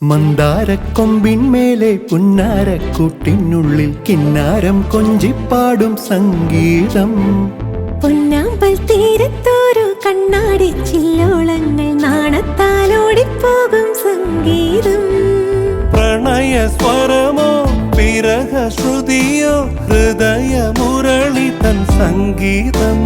മന്ദാരക്കൊമ്പിന്മേലെ പുന്നാരക്കൂട്ടിനുള്ളിൽ കിന്നാരം കൊഞ്ചിപ്പാടും സംഗീതം. പൊന്നാമ്പൽ തീരത്തോരോ കണ്ണാടി ചില്ലോളങ്ങൾ നാണത്താലോടിപ്പോകും സംഗീതം. പ്രണയ സ്വരമോ വിരഹ ശ്രുതിയോ ഹൃദയ മുരളി തൻ സംഗീതം.